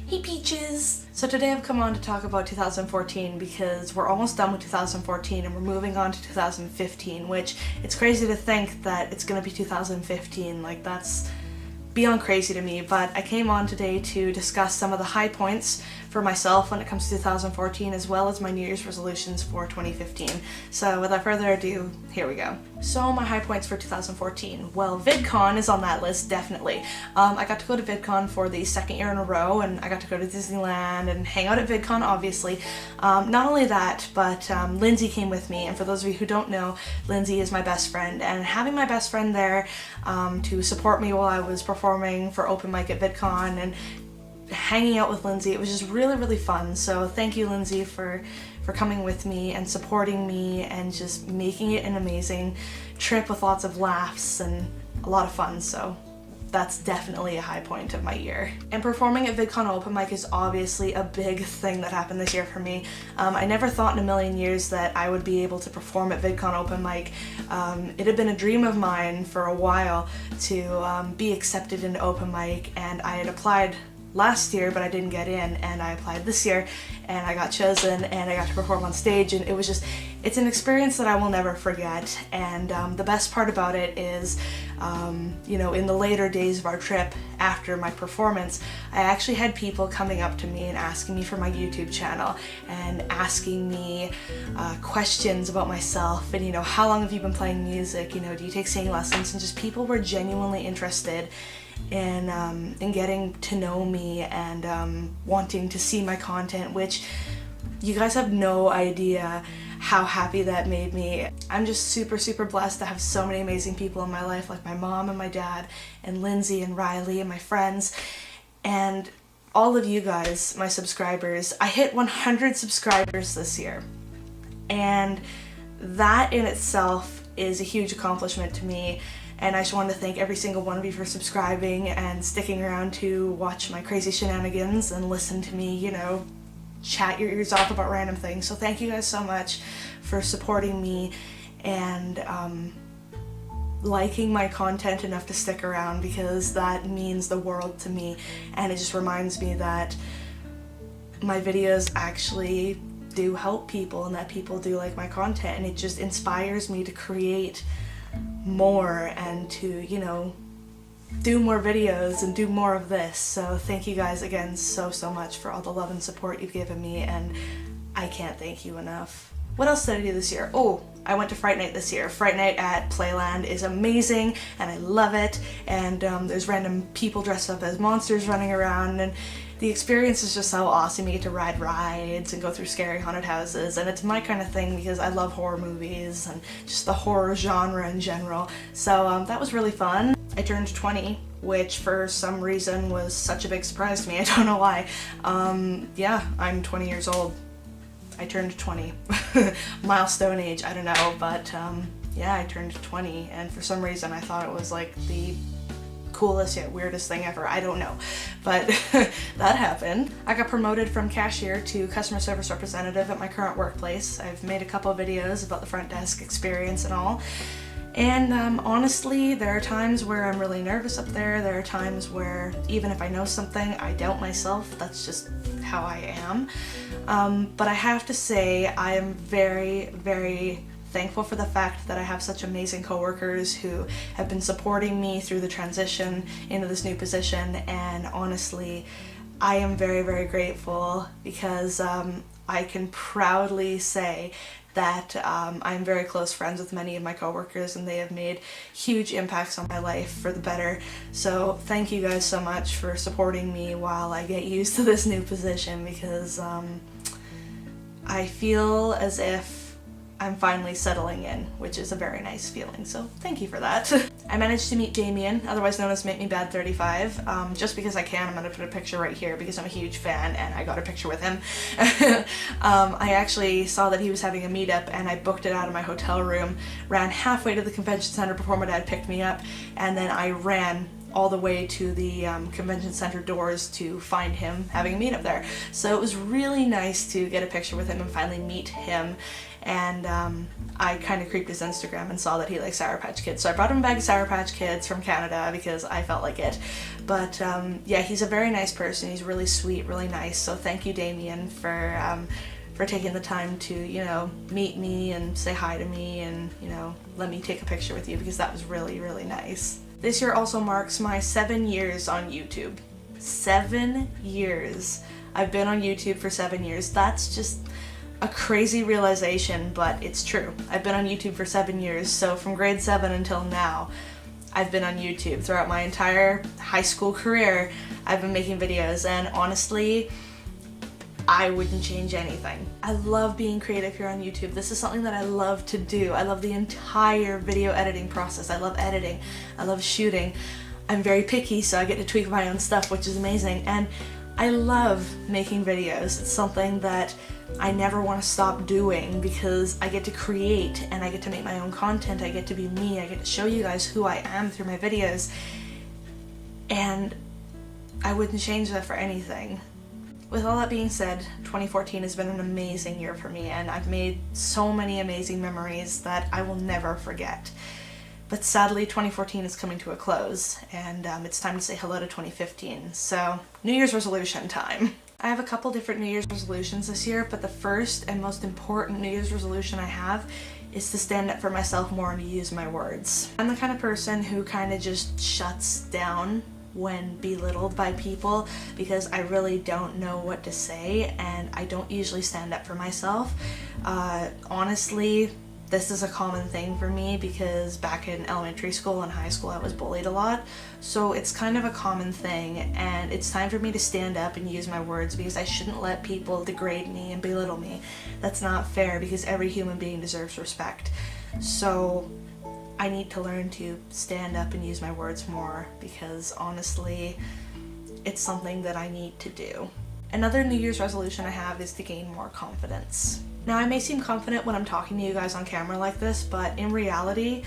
Hey Peaches! So today I've come on to talk about 2014 because we're almost done with 2014 and we're moving on to 2015, which it's crazy to think that it's gonna be 2015, like that's beyond crazy to me, but I came on today to discuss some of the high points for myself when it comes to 2014 as well as my New Year's resolutions for 2015. So without further ado, here we go. So my high points for 2014. Well, VidCon is on that list, definitely. I got to go to VidCon for the second year in a row, and I got to go to Disneyland and hang out at VidCon, obviously. Not only that, but Lindsay came with me, and for those of you who don't know, Lindsay is my best friend, and having my best friend there to support me while I was performing for open mic at VidCon and hanging out with Lindsay, it was just really fun. So thank you, Lindsay, for coming with me and supporting me and just making it an amazing trip with lots of laughs and a lot of fun. So that's definitely a high point of my year. And performing at VidCon open mic is obviously a big thing that happened this year for me. I never thought in a million years that I would be able to perform at VidCon open mic. It had been a dream of mine for a while to be accepted into open mic, and I had applied last year, but I didn't get in, and I applied this year and I got chosen and I got to perform on stage, and it was just, it's an experience that I will never forget. And the best part about it is, you know, in the later days of our trip after my performance, I actually had people coming up to me and asking me for my YouTube channel and asking me questions about myself and, you know, how long have you been playing music, you know, do you take singing lessons, and just people were genuinely interested in getting to know me and wanting to see my content, which you guys have no idea how happy that made me. I'm just super blessed to have so many amazing people in my life, like my mom and my dad and Lindsay and Riley and my friends and all of you guys, my subscribers. I hit 100 subscribers this year, and that in itself is a huge accomplishment to me. And I just wanted to thank every single one of you for subscribing and sticking around to watch my crazy shenanigans and listen to me, you know, chat your ears off about random things. So thank you guys so much for supporting me and liking my content enough to stick around, because that means the world to me, and it just reminds me that my videos actually do help people and that people do like my content, and it just inspires me to create more and to, you know, do more videos and do more of this. So thank you guys again so much for all the love and support you've given me, and I can't thank you enough. What else did I do this year? Oh, I went to Fright Night this year. Fright Night at Playland is amazing and I love it, and there's random people dressed up as monsters running around, and the experience is just so awesome. You get to ride rides and go through scary haunted houses, and it's my kind of thing because I love horror movies and just the horror genre in general. So that was really fun. I turned 20, which for some reason was such a big surprise to me. I don't know why. Yeah, I'm 20 years old. I turned 20. Milestone age, I don't know, but yeah, I turned 20, and for some reason I thought it was like the coolest yet weirdest thing ever. I don't know, but that happened. I got promoted from cashier to customer service representative at my current workplace. I've made a couple of videos about the front desk experience and all, and honestly, there are times where I'm really nervous up there. There are times where even if I know something, I doubt myself. That's just how I am. But I have to say I am very thankful for the fact that I have such amazing coworkers who have been supporting me through the transition into this new position, and honestly, I am very grateful because I can proudly say that I'm very close friends with many of my coworkers, and they have made huge impacts on my life for the better. So thank you guys so much for supporting me while I get used to this new position, because I feel as if I'm finally settling in, which is a very nice feeling, so thank you for that. I managed to meet Damien, otherwise known as Make Me Bad 35. Just because I can, I'm gonna put a picture right here because I'm a huge fan and I got a picture with him. I actually saw that he was having a meetup and I booked it out of my hotel room, ran halfway to the convention center before my dad picked me up, and then I ran all the way to the convention center doors to find him having a meetup there. So it was really nice to get a picture with him and finally meet him. And I kind of creeped his Instagram and saw that he likes Sour Patch Kids. So I brought him a bag of Sour Patch Kids from Canada because I felt like it. But yeah, he's a very nice person. He's really sweet, really nice. So thank you, Damien, for taking the time to, you know, meet me and say hi to me and, you know, let me take a picture with you, because that was really, really nice. This year also marks my 7 years on YouTube. 7 years. I've been on YouTube for 7 years. That's just a crazy realization, but it's true. I've been on YouTube for 7 years, so from grade 7 until now, I've been on YouTube. Throughout my entire high school career, I've been making videos, and honestly, I wouldn't change anything. I love being creative here on YouTube. This is something that I love to do. I love the entire video editing process. I love editing. I love shooting. I'm very picky, so I get to tweak my own stuff, which is amazing. And I love making videos. It's something that I never want to stop doing because I get to create and I get to make my own content. I get to be me. I get to show you guys who I am through my videos. And I wouldn't change that for anything. With all that being said, 2014 has been an amazing year for me, and I've made so many amazing memories that I will never forget. But sadly, 2014 is coming to a close, and it's time to say hello to 2015. So, New Year's resolution time. I have a couple different New Year's resolutions this year, but the first and most important New Year's resolution I have is to stand up for myself more and to use my words. I'm the kind of person who kind of just shuts down when belittled by people because I really don't know what to say, and I don't usually stand up for myself. Honestly, this is a common thing for me because back in elementary school and high school I was bullied a lot, so it's kind of a common thing, and it's time for me to stand up and use my words because I shouldn't let people degrade me and belittle me. That's not fair because every human being deserves respect. So I need to learn to stand up and use my words more because honestly, it's something that I need to do. Another New Year's resolution I have is to gain more confidence. Now, I may seem confident when I'm talking to you guys on camera like this, but in reality,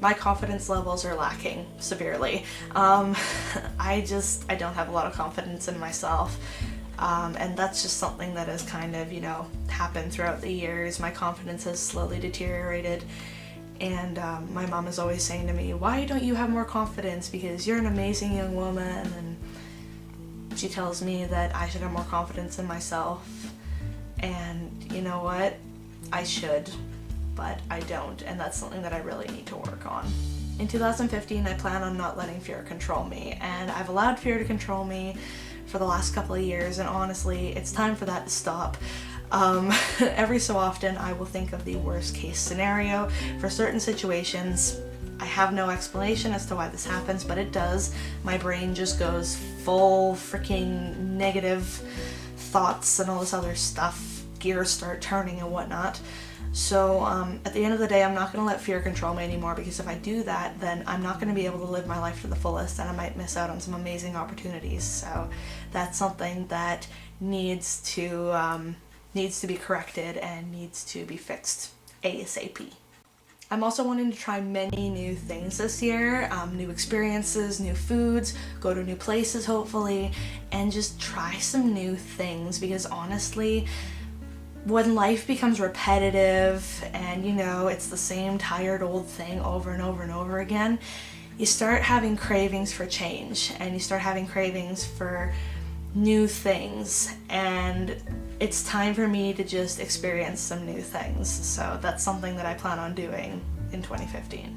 my confidence levels are lacking severely. I don't have a lot of confidence in myself. And that's just something that has kind of, you know, happened throughout the years. My confidence has slowly deteriorated. And my mom is always saying to me, why don't you have more confidence? Because you're an amazing young woman. And she tells me that I should have more confidence in myself. And you know what? I should, but I don't. And that's something that I really need to work on. In 2015, I plan on not letting fear control me. And I've allowed fear to control me for the last couple of years. And honestly, it's time for that to stop. Every so often I will think of the worst case scenario for certain situations. I have no explanation as to why this happens, but it does. My brain just goes full freaking negative thoughts and all this other stuff. Gears start turning and whatnot. So at the end of the day, I'm not going to let fear control me anymore, because if I do that, then I'm not going to be able to live my life to the fullest and I might miss out on some amazing opportunities. So that's something that needs to be corrected and needs to be fixed ASAP. I'm also wanting to try many new things this year, new experiences, new foods, go to new places hopefully, and just try some new things, because honestly, when life becomes repetitive and, you know, it's the same tired old thing over and over and over again, you start having cravings for change and you start having cravings for new things, and it's time for me to just experience some new things. So that's something that I plan on doing in 2015.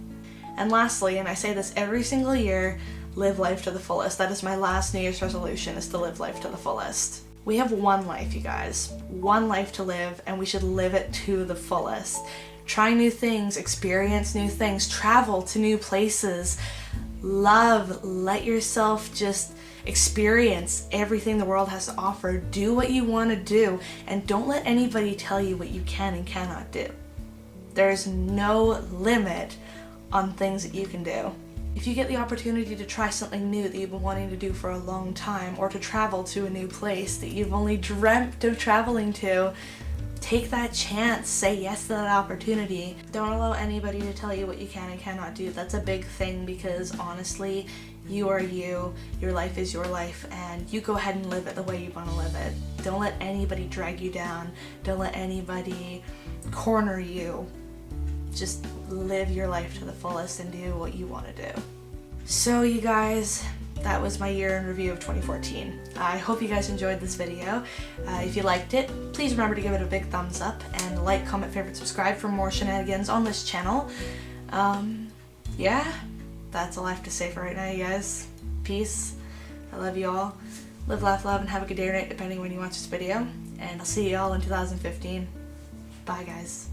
And lastly, and I say this every single year, live life to the fullest. That is my last New Year's resolution, is to live life to the fullest. We have one life, you guys. One life to live, and we should live it to the fullest. Try new things, experience new things, travel to new places, love, let yourself just experience everything the world has to offer. Do what you want to do, and don't let anybody tell you what you can and cannot do. There's no limit on things that you can do. If you get the opportunity to try something new that you've been wanting to do for a long time, or to travel to a new place that you've only dreamt of traveling to, take that chance, say yes to that opportunity. Don't allow anybody to tell you what you can and cannot do. That's a big thing, because honestly, You are you, your life is your life, and you go ahead and live it the way you want to live it. Don't let anybody drag you down. Don't let anybody corner you. Just live your life to the fullest and do what you want to do. So you guys, that was my year in review of 2014. I hope you guys enjoyed this video. If you liked it, please remember to give it a big thumbs up and like, comment, favorite, subscribe for more shenanigans on this channel. Yeah, that's all I have to say for right now, you guys. Peace. I love you all. Live, laugh, love, and have a good day or night depending on when you watch this video. And I'll see you all in 2015. Bye, guys.